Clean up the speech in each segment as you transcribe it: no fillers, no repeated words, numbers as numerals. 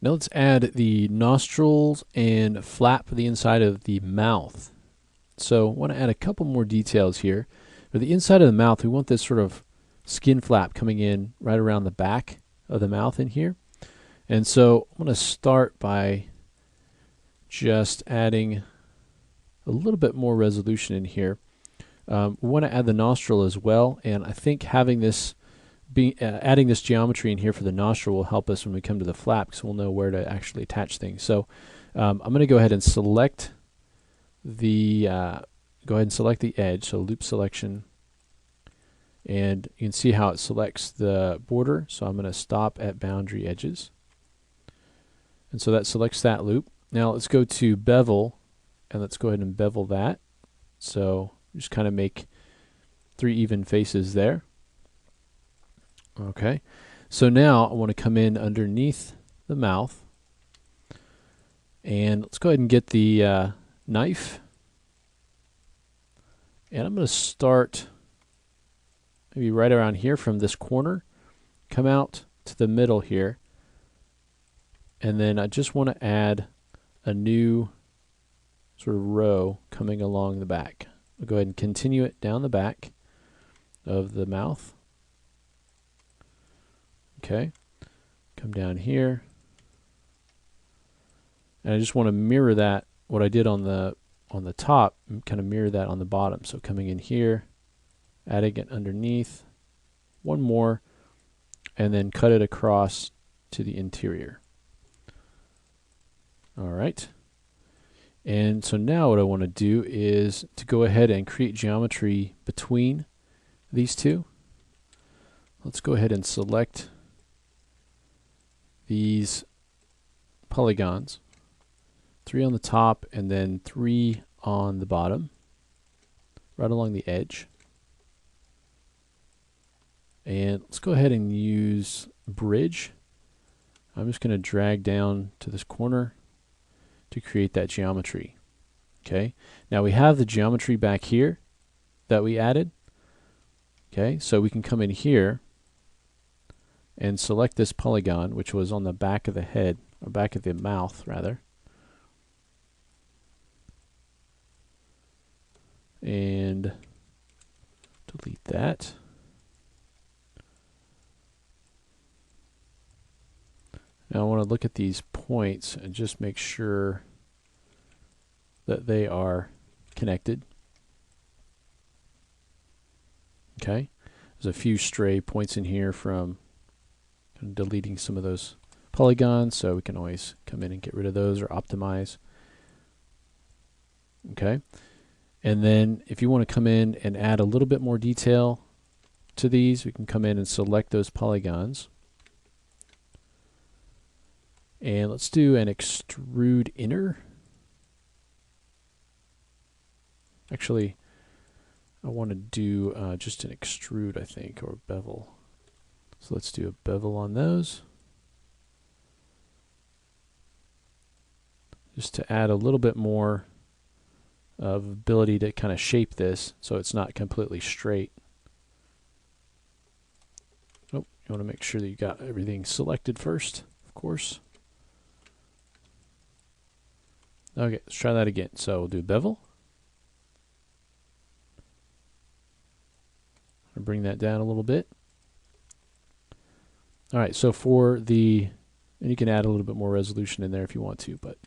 Now let's add the nostrils and flap the inside of the mouth. So I want to add a couple more details here. For the inside of the mouth, we want this sort of skin flap coming in right around the back of the mouth in here. And so I'm going to start by just adding a little bit more resolution in here. We want to add the nostril as well, and I think having this adding this geometry in here for the nostril will help us when we come to the flap, because we'll know where to actually attach things. So I'm going to go ahead and select the edge, so loop selection, and you can see how it selects the border. So I'm going to stop at boundary edges, and so that selects that loop. Now let's go to bevel, and let's go ahead and bevel that. So just kind of make 3 even faces there. Okay, so now I want to come in underneath the mouth, and let's go ahead and get the knife, and I'm going to start maybe right around here from this corner, come out to the middle here, and then I just want to add a new sort of row coming along the back. I'll go ahead and continue it down the back of the mouth. Okay, come down here, and I just want to mirror that, what I did on the top, and kind of mirror that on the bottom. So coming in here, adding it underneath, one more, and then cut it across to the interior. All right, and so now what I want to do is to go ahead and create geometry between these two. Let's go ahead and select these polygons, 3 on the top and then 3 on the bottom, right along the edge. And let's go ahead and use bridge. I'm just going to drag down to this corner to create that geometry. Okay, now we have the geometry back here that we added. Okay, so we can come in here and select this polygon, which was on the back of the head, or back of the mouth rather, and delete that. Now I want to look at these points and just make sure that they are connected. Okay, there's a few stray points in here from deleting some of those polygons, so we can always come in and get rid of those or optimize. Okay, and then if you want to come in and add a little bit more detail to these, we can come in and select those polygons, and let's do an extrude inner. Actually, I want to do just an extrude, I think, or bevel. So let's do a bevel on those, just to add a little bit more of ability to kind of shape this so it's not completely straight. Oh, you want to make sure that you got everything selected first, of course. Okay, let's try that again. So we'll do bevel. I'll bring that down a little bit. All right, so for the, and you can add a little bit more resolution in there if you want to, but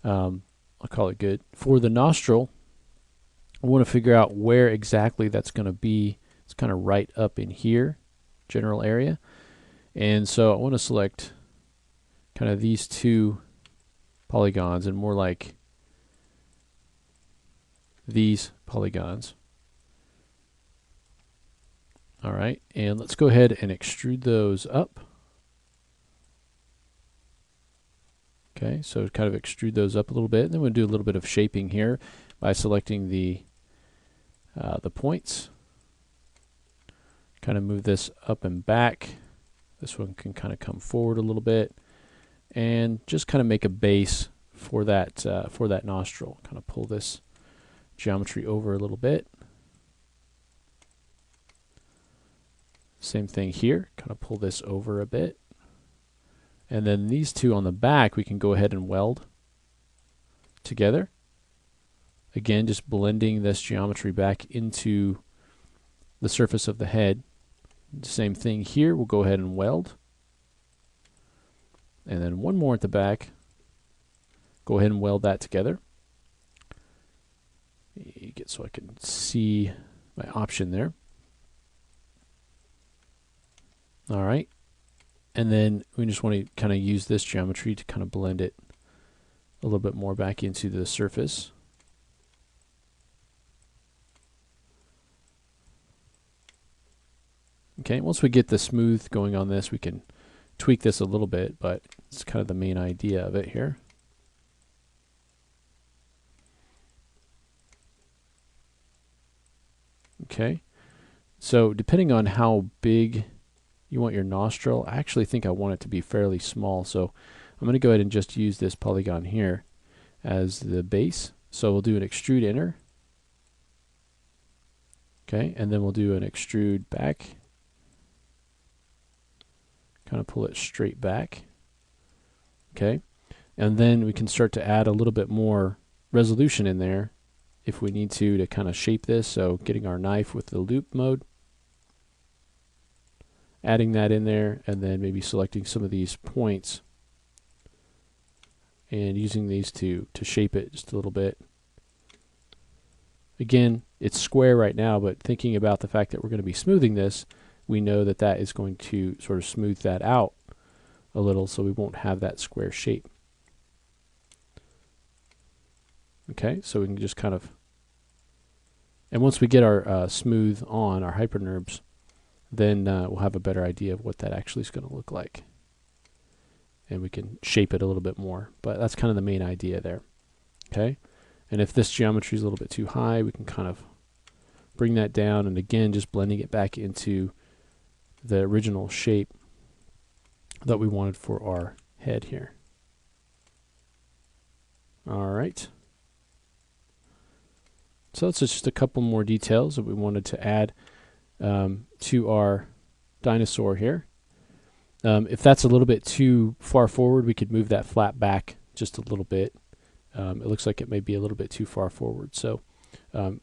I'll call it good. For the nostril, I want to figure out where exactly that's going to be. It's kind of right up in here, general area. And so I want to select kind of these 2 polygons, and more like these polygons. All right, and let's go ahead and extrude those up. Okay, so kind of extrude those up a little bit, and then we'll do a little bit of shaping here by selecting the points. Kind of move this up and back. This one can kind of come forward a little bit, and just kind of make a base for that nostril. Kind of pull this geometry over a little bit. Same thing here, kind of pull this over a bit. And then these two on the back we can go ahead and weld together. Again, just blending this geometry back into the surface of the head. Same thing here, we'll go ahead and weld. And then one more at the back. Go ahead and weld that together. Get so I can see my option there. All right. And then we just want to kind of use this geometry to kind of blend it a little bit more back into the surface. Okay, once we get the smooth going on this, we can tweak this a little bit, but it's kind of the main idea of it here. Okay, so depending on how big you want your nostril, I actually think I want it to be fairly small, so I'm going to go ahead and just use this polygon here as the base. So we'll do an extrude inner. Okay, and then we'll do an extrude back. Kind of pull it straight back. Okay, and then we can start to add a little bit more resolution in there if we need to kind of shape this. So getting our knife with the loop mode, adding that in there, and then maybe selecting some of these points and using these to shape it just a little bit. Again, it's square right now, but thinking about the fact that we're going to be smoothing this, we know that that is going to sort of smooth that out a little, so we won't have that square shape. Okay, so we can just kind of, and once we get our smooth on, our hypernerbs, then we'll have a better idea of what that actually is going to look like. And we can shape it a little bit more, but that's kind of the main idea there. Okay, and if this geometry is a little bit too high, we can kind of bring that down, and again, just blending it back into the original shape that we wanted for our head here. All right. So that's just a couple more details that we wanted to add to our dinosaur here. If that's a little bit too far forward, we could move that flap back just a little bit. It looks like it may be a little bit too far forward, so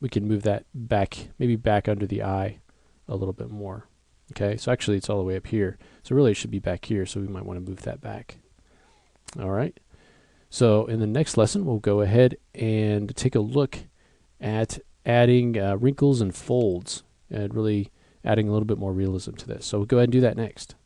we can move that back, maybe back under the eye a little bit more. Okay, so actually it's all the way up here, so really it should be back here, so we might want to move that back. All right, so in the next lesson we'll go ahead and take a look at adding wrinkles and folds and really adding a little bit more realism to this. So we'll go ahead and do that next.